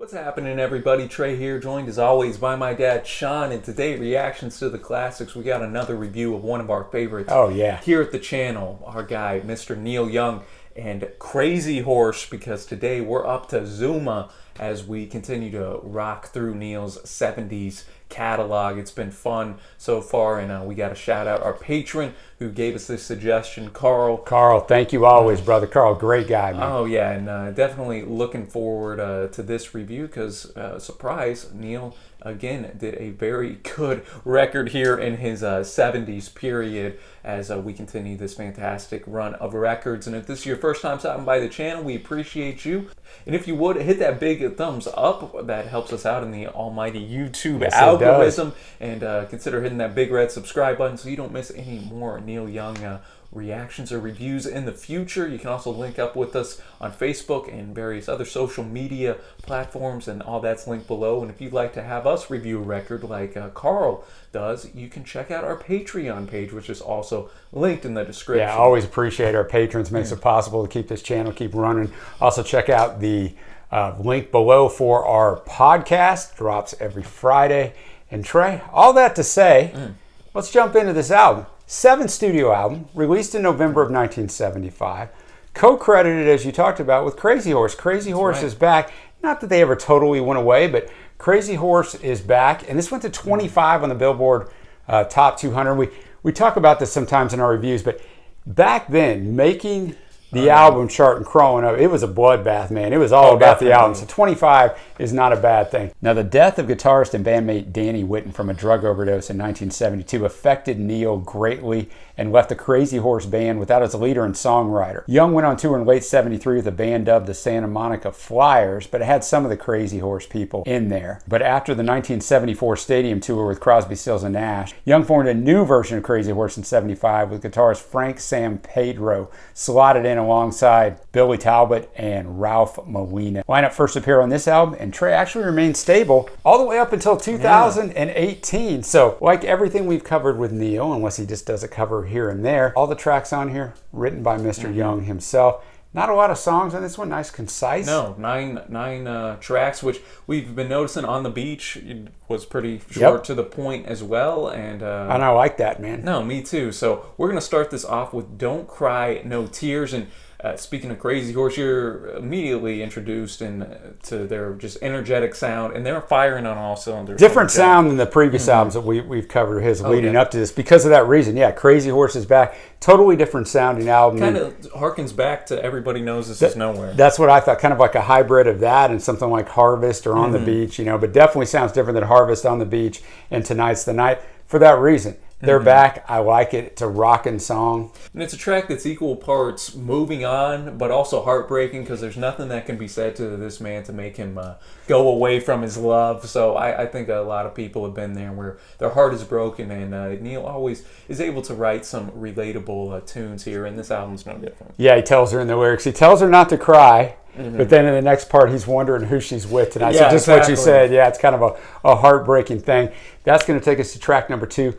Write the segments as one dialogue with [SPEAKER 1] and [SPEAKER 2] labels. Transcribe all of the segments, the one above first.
[SPEAKER 1] What's happening, everybody? Trey here, joined as always by my dad, Sean, and today, reactions to the classics. We got another review of one of our favorites.
[SPEAKER 2] Oh, yeah.
[SPEAKER 1] Here at the channel, our guy, Mr. Neil Young, and Crazy Horse, because today we're up to Zuma as we continue to rock through Neil's 70s catalog. It's been fun so far, and we got to shout out our patron who gave us this suggestion, Carl.
[SPEAKER 2] Carl, thank you always, brother. Carl, great guy, man.
[SPEAKER 1] Oh, yeah, and definitely looking forward to this review because, surprise, Neil, again, did a very good record here in his 70s period as we continue this fantastic run of records. And if this is your first time stopping by the channel, we appreciate you. And if you would, hit that big thumbs up. That helps us out in the almighty YouTube algorithm. And consider hitting that big red subscribe button so you don't miss any more Neil Young reactions or reviews in the future. You can also link up with us on Facebook and various other social media platforms, and all that's linked below. And if you'd like to have us review a record like Carl does, you can check out our Patreon page, which is also linked in the description.
[SPEAKER 2] Yeah, I always appreciate our patrons. Makes it possible to keep this channel keep running. Also check out the link below for our podcast. Drops every Friday. And Trey, all that to say, let's jump into this album. 7th studio album, released in November of 1975. Co-credited, as you talked about, with Crazy Horse. Crazy Horse is back. Not that they ever totally went away, but Crazy Horse is back. And this went to 25 on the Billboard Top 200. We talk about this sometimes in our reviews, but back then, making the album chart and crawling up, it was a bloodbath, man. It was all about the album. So 25 is not a bad thing. Now, the death of guitarist and bandmate Danny Whitten from a drug overdose in 1972 affected Neil greatly and left the Crazy Horse band without its leader and songwriter. Young went on tour in late 73 with a band dubbed the Santa Monica Flyers, but it had some of the Crazy Horse people in there. But after the 1974 stadium tour with Crosby, Stills, and Nash, Young formed a new version of Crazy Horse in 75 with guitarist Frank Sampedro slotted in alongside Billy Talbot and Ralph Molina. Lineup first appeared on this album, and Trey actually remained stable all the way up until 2018. So, like everything we've covered with Neil, unless he just does a cover here and there, all the tracks on here written by Mr. Young himself. Not a lot of songs on this one. Nice, concise.
[SPEAKER 1] No, nine tracks, which we've been noticing on the beach. It was pretty short to the point as well. And
[SPEAKER 2] I like that, man.
[SPEAKER 1] No, me too. So we're going to start this off with Don't Cry, No Tears. And speaking of Crazy Horse, you're immediately introduced to their just energetic sound, and they're firing on all cylinders.
[SPEAKER 2] Different sound than the previous albums that we've covered his leading up to this because of that reason. Yeah, Crazy Horse is back. Totally different sounding album.
[SPEAKER 1] Kind of harkens back to Everybody Knows This Is Nowhere.
[SPEAKER 2] That's what I thought, kind of like a hybrid of that and something like Harvest or On the Beach, you know, but definitely sounds different than Harvest, On the Beach, and Tonight's the Night for that reason. They're back. I like it. It's a rockin' song.
[SPEAKER 1] And it's a track that's equal parts moving on, but also heartbreaking because there's nothing that can be said to this man to make him go away from his love. So I think a lot of people have been there where their heart is broken, and Neil always is able to write some relatable tunes here, and this album's no different.
[SPEAKER 2] Yeah, he tells her in the lyrics. He tells her not to cry. But then in the next part, he's wondering who she's with tonight. So just what you said, yeah, it's kind of a heartbreaking thing. That's going to take us to track number 2.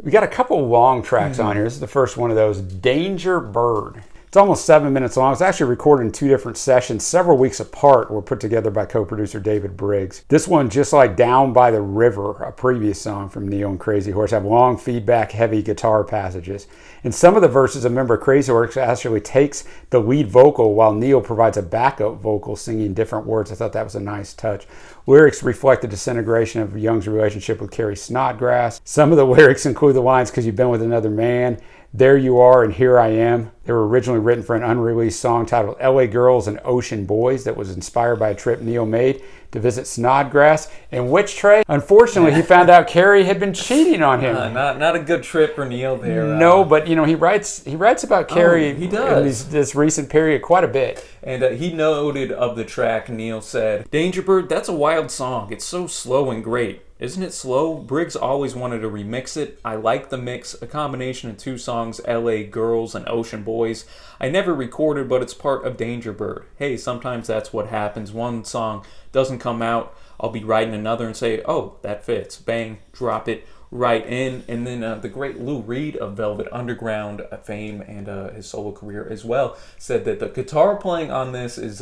[SPEAKER 2] We got a couple long tracks on here. This is the first one of those, Danger Bird. It's almost 7 minutes long. It's actually recorded in 2 different sessions, several weeks apart, were put together by co-producer David Briggs. This one, just like Down by the River, a previous song from Neil and Crazy Horse, have long feedback, heavy guitar passages. In some of the verses, a member of Crazy Horse actually takes the lead vocal while Neil provides a backup vocal singing different words. I thought that was a nice touch. Lyrics reflect the disintegration of Young's relationship with Carrie Snodgrass. Some of the lyrics include the lines, "'Cause you've been with another man," "There you are and here I am." They were originally written for an unreleased song titled LA Girls and Ocean Boys that was inspired by a trip Neil made to visit Snodgrass, in which, Trey, unfortunately, he found out Carrie had been cheating on him.
[SPEAKER 1] Not a good trip for Neil there.
[SPEAKER 2] No, but, you know, he writes about Carrie
[SPEAKER 1] he does.
[SPEAKER 2] in this recent period quite a bit.
[SPEAKER 1] And he noted of the track, Neil said, "Danger Bird, that's a wild song. It's so slow and great. Isn't it slow? Briggs always wanted to remix it. I like the mix, a combination of 2 songs, LA Girls and Ocean Boys. I never recorded, but it's part of Danger Bird. Hey, sometimes that's what happens. One song doesn't come out, I'll be writing another and say, oh, that fits. Bang, drop it right in." And then the great Lou Reed of Velvet Underground fame and his solo career as well said that the guitar playing on this is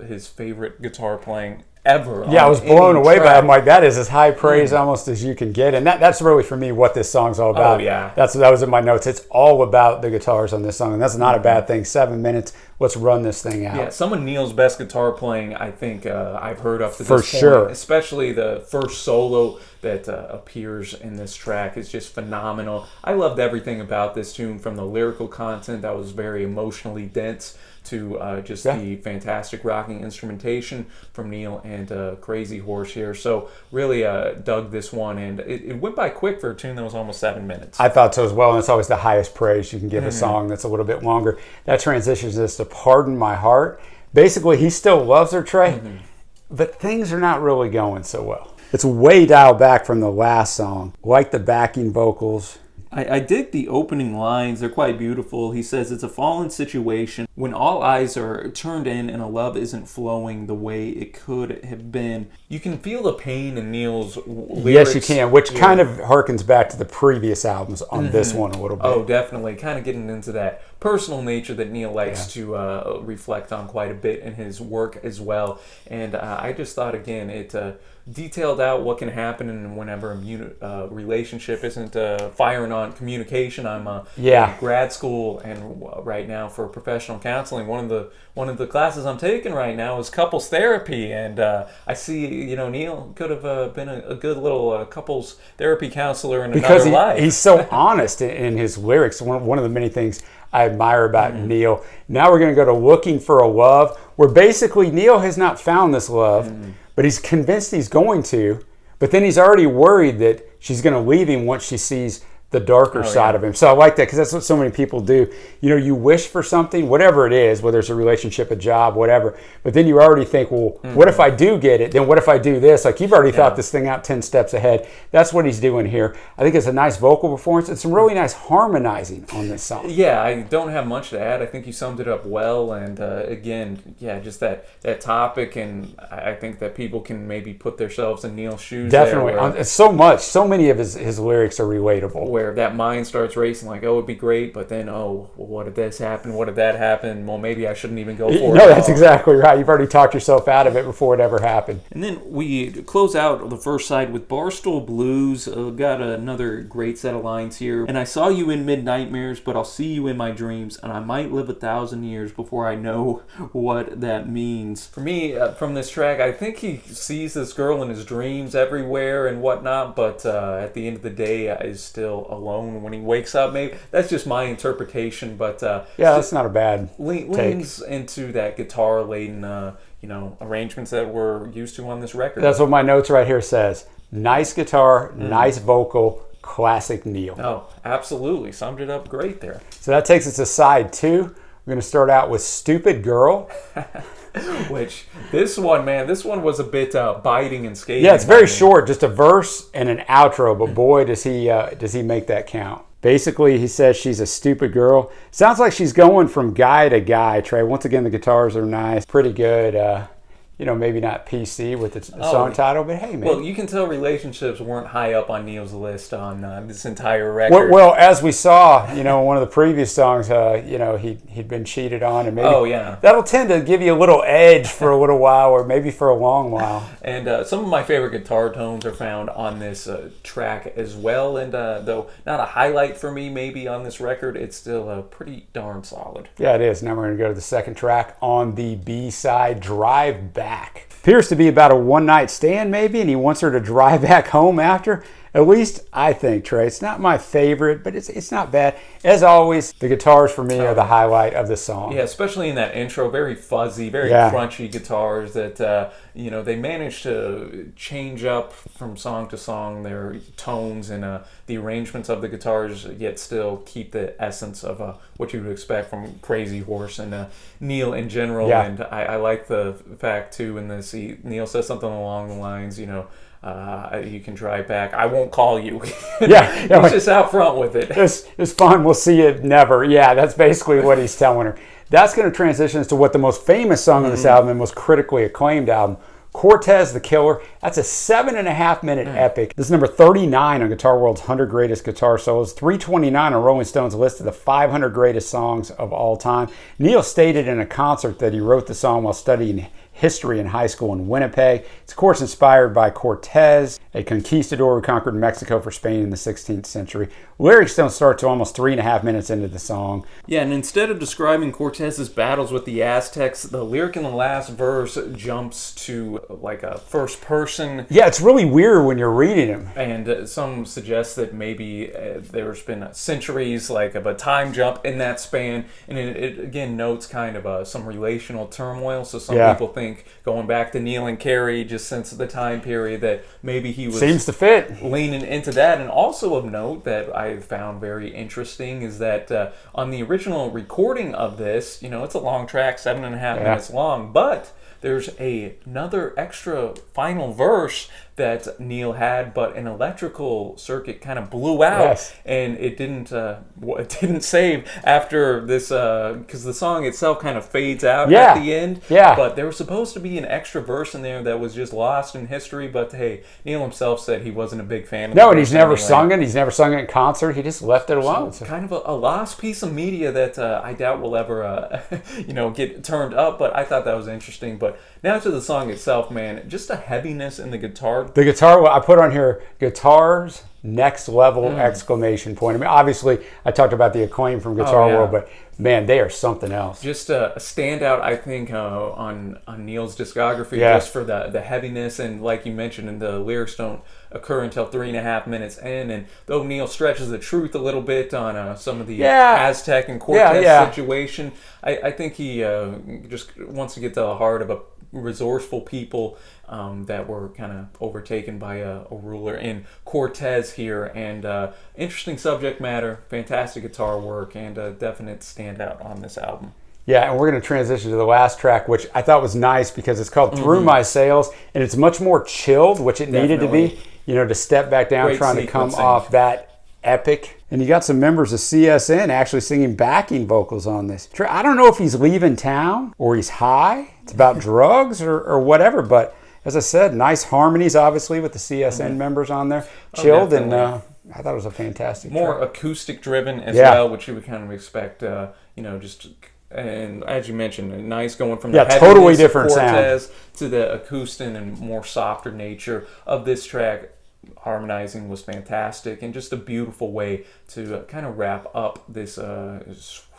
[SPEAKER 1] his favorite guitar playing ever.
[SPEAKER 2] Yeah, I was blown away by it. I'm like, that is as high praise almost as you can get. And that's really, for me, what this song's all about.
[SPEAKER 1] Oh, yeah.
[SPEAKER 2] That was in my notes. It's all about the guitars on this song, and that's not a bad thing. 7 minutes. Let's run this thing out.
[SPEAKER 1] Yeah, some of Neil's best guitar playing, I think, I've heard up to this
[SPEAKER 2] For
[SPEAKER 1] point.
[SPEAKER 2] sure.
[SPEAKER 1] Especially the first solo that appears in this track is just phenomenal. I loved everything about this tune, from the lyrical content that was very emotionally dense to just the fantastic rocking instrumentation from Neil and Crazy Horse here. So really dug this one, and it went by quick for a tune that was almost 7 minutes.
[SPEAKER 2] I thought so as well, and it's always the highest praise you can give a song that's a little bit longer. That transitions us to Pardon My Heart. Basically, he still loves her, Trey, but things are not really going so well. It's way dialed back from the last song. Like the backing vocals.
[SPEAKER 1] I dig the opening lines. They're quite beautiful. He says, it's a fallen situation when all eyes are turned in and a love isn't flowing the way it could have been. You can feel the pain in Neil's lyrics.
[SPEAKER 2] Yes, you can, which kind of harkens back to the previous albums on this one a little bit.
[SPEAKER 1] Oh, definitely. Kind of getting into that personal nature that Neil likes to reflect on quite a bit in his work as well. And I just thought, again, it detailed out what can happen and whenever a relationship isn't firing on communication. I'm in grad school, and right now for professional counseling, one of the classes I'm taking right now is couples therapy, and I see, Neil could have been a good little couples therapy counselor in another life.
[SPEAKER 2] He's so honest in his lyrics. One of the many things I admire about Neil. Now we're going to go to Looking for a Love, where basically Neil has not found this love, but he's convinced he's going to, but then he's already worried that she's going to leave him once she sees the darker side of him. So I like that, because that's what so many people do. You wish for something, whatever it is, whether it's a relationship, a job, whatever, but then you already think, well, what if I do get it? Then what if I do this? Like, you've already thought this thing out 10 steps ahead. That's what he's doing here. I think it's a nice vocal performance and some really nice harmonizing on this song.
[SPEAKER 1] Yeah, I don't have much to add. I think you summed it up well, and again, just that topic, and I think that people can maybe put themselves in Neil's shoes.
[SPEAKER 2] Definitely. So many of his lyrics are relatable.
[SPEAKER 1] Where that mind starts racing, like, oh, it'd be great, but then, oh, well, what did this happen? What did that happen? Well, maybe I shouldn't even go for it.
[SPEAKER 2] No, that's exactly right. You've already talked yourself out of it before it ever happened.
[SPEAKER 1] And then we close out the first side with Barstool Blues. Got another great set of lines here. And I saw you in mid-nightmares, but I'll see you in my dreams, and I might live 1,000 years before I know what that means. For me, from this track, I think he sees this girl in his dreams everywhere and whatnot, but at the end of the day is still alone when he wakes up. Maybe that's just my interpretation, but
[SPEAKER 2] that's not a bad
[SPEAKER 1] leans into that guitar laden arrangements that we're used to on this record.
[SPEAKER 2] That's what my notes right here says. Nice guitar, nice vocal, classic Neil.
[SPEAKER 1] Oh, absolutely. Summed it up great there.
[SPEAKER 2] So that takes us to side 2. We're going to start out with Stupid Girl.
[SPEAKER 1] Which, this one was a bit biting and scathing.
[SPEAKER 2] Yeah, it's very short, just a verse and an outro, but boy, does he make that count. Basically, he says she's a stupid girl. Sounds like she's going from guy to guy, Trey. Once again, the guitars are nice, pretty good. Maybe not PC with the song title, but hey, man.
[SPEAKER 1] Well, you can tell relationships weren't high up on Neil's list on this entire record.
[SPEAKER 2] Well, as we saw, one of the previous songs, he'd been cheated on, and maybe that'll tend to give you a little edge for a little while, or maybe for a long while.
[SPEAKER 1] And some of my favorite guitar tones are found on this track as well. And though not a highlight for me, maybe on this record, it's still pretty darn solid.
[SPEAKER 2] Yeah, it is. Now we're going to go to the second track on the B-side, Drive Back. Appears to be about a one-night stand, maybe, and he wants her to drive back home after. At least I think, Trey. It's not my favorite, but it's not bad. As always, the guitars for me are the highlight of the song.
[SPEAKER 1] Yeah, especially in that intro, very fuzzy, very crunchy guitars that they managed to change up from song to song their tones and the arrangements of the guitars, yet still keep the essence of what you would expect from Crazy Horse and Neil in general. Yeah. And I like the fact too in this, Neil says something along the lines, you can drive back. I won't call you. He's just out front with it.
[SPEAKER 2] It's fun. We'll see you never. Yeah, that's basically what he's telling her. That's going to transition us to what the most famous song on this album and most critically acclaimed album, CORTEZ the Killer. That's a 7.5-minute epic. This is number 39 on Guitar World's 100 Greatest Guitar Solos, 329 on Rolling Stone's list of the 500 greatest songs of all time. Neil stated in a concert that he wrote the song while studying history in high school in Winnipeg. It's of course inspired by Cortez, a conquistador who conquered Mexico for Spain in the 16th century. Lyrics don't start till almost 3.5 minutes into the song.
[SPEAKER 1] Yeah, and instead of describing Cortez's battles with the Aztecs, the lyric in the last verse jumps to like a first person.
[SPEAKER 2] Yeah, it's really weird when you're reading them.
[SPEAKER 1] And some suggest that maybe there's been centuries like of a time jump in that span, and it again notes kind of some relational turmoil. So some people think going back to Neil and Carrie just since the time period that maybe he was
[SPEAKER 2] seems to fit
[SPEAKER 1] leaning into that. And also of note that I found very interesting is that on the original recording of this, it's a long track, 7.5 minutes long, but there's another extra final verse that Neil had, but an electrical circuit kind of blew out, and it didn't save after this because the song itself kind of fades out at the end. But there was supposed to be an extra verse in there that was just lost in history. But hey, Neil himself said he wasn't a big fan of
[SPEAKER 2] and he's never sung it. He's never sung it in concert. He just left it alone.
[SPEAKER 1] So kind of a lost piece of media that I doubt will ever get turned up. But I thought that was interesting. But now to the song itself, man, just a heaviness in the guitar.
[SPEAKER 2] The guitar, I put on here, guitars, next level, exclamation point. I mean, obviously, I talked about the acclaim from Guitar World, but man, they are something else.
[SPEAKER 1] Just a standout, I think, on Neil's discography, just for the heaviness. And like you mentioned, and the lyrics don't occur until 3.5 minutes in. And though Neil stretches the truth a little bit on some of the Aztec and Cortez situation, I think he just wants to get to the heart of a resourceful people that were kind of overtaken by a ruler in Cortez here. And interesting subject matter, fantastic guitar work, and a definite standout on this album.
[SPEAKER 2] Yeah, and we're going to transition to the last track, which I thought was nice because it's called Through My Sails, and it's much more chilled, which it needed to be, to step back down, trying to come off that epic. And you got some members of CSN actually singing backing vocals on this. I don't know if he's leaving town or he's high. It's about drugs or whatever, but as I said, nice harmonies, obviously, with the CSN members on there. Chilled, and I thought it was a fantastic
[SPEAKER 1] more
[SPEAKER 2] track.
[SPEAKER 1] Acoustic driven as well, which you would kind of expect, just... And as you mentioned, nice going from the
[SPEAKER 2] totally different
[SPEAKER 1] Cortez
[SPEAKER 2] sound
[SPEAKER 1] to the acoustic and more softer nature of this track. Harmonizing was fantastic, and just a beautiful way to kind of wrap up this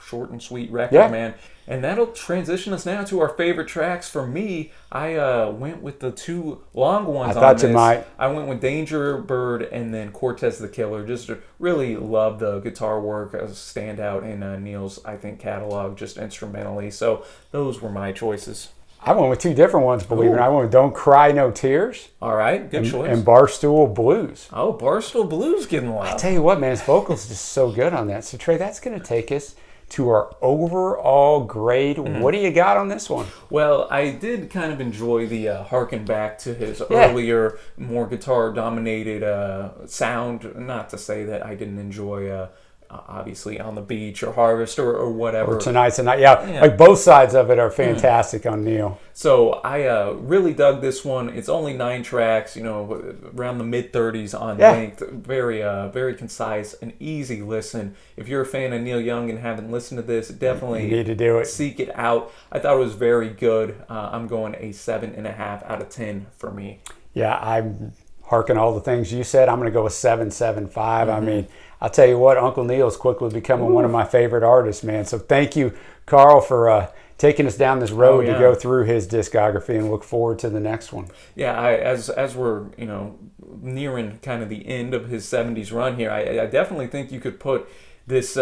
[SPEAKER 1] short and sweet record, man. And that'll transition us now to our favorite tracks. For me, I went with the two long ones.
[SPEAKER 2] I thought you might.
[SPEAKER 1] I went with Danger Bird and then Cortez the Killer. Just really love the guitar work as a standout in Neil's, I think, catalog, just instrumentally. So those were my choices.
[SPEAKER 2] I went with two different ones, believe it or not. I went with Don't Cry No Tears.
[SPEAKER 1] All right, good choice.
[SPEAKER 2] And Barstool Blues.
[SPEAKER 1] Oh, Barstool Blues getting love.
[SPEAKER 2] I tell you what, man, his vocals are just so good on that. So, Trey, that's going to take us to our overall grade. What do you got on this one?
[SPEAKER 1] Well, I did kind of enjoy the harken back to his earlier, more guitar-dominated sound. Not to say that I didn't enjoy... obviously On the Beach or Harvest or whatever.
[SPEAKER 2] Or Tonight's the Night. Yeah, like both sides of it are fantastic on Neil.
[SPEAKER 1] So I really dug this one. It's only 9 tracks, around the mid-30s on length. Very, very concise, an easy listen. If you're a fan of Neil Young and haven't listened to this, definitely
[SPEAKER 2] you need to do it.
[SPEAKER 1] Seek it out. I thought it was very good. I'm going a 7.5 out of 10 for me.
[SPEAKER 2] Yeah, I'm harking all the things you said. I'm going to go with 7.75. I mean, I'll tell you what, Uncle Neil's quickly becoming one of my favorite artists, man. So thank you, Carl, for taking us down this road to go through his discography, and look forward to the next one.
[SPEAKER 1] Yeah, as we're nearing kind of the end of his 70s run here, I definitely think you could put this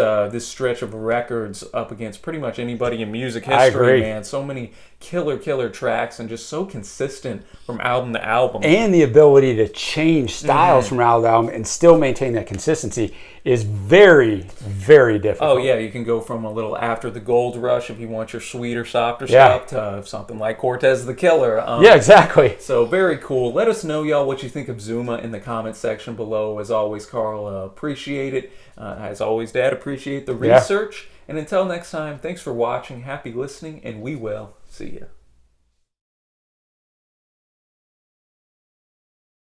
[SPEAKER 1] stretch of records up against pretty much anybody in music history.
[SPEAKER 2] I agree.
[SPEAKER 1] Man. So many killer tracks, and just so consistent from album to album.
[SPEAKER 2] And the ability to change styles from album to album and still maintain that consistency is very, very difficult.
[SPEAKER 1] Oh yeah, you can go from a little After the Gold Rush if you want your sweeter, softer stuff to something like Cortez the Killer.
[SPEAKER 2] Yeah, exactly.
[SPEAKER 1] So very cool. Let us know, y'all, what you think of Zuma in the comments section below. As always, Carl, appreciate it. As always, Dad, appreciate the research. And until next time, thanks for watching. Happy listening, and we will see you.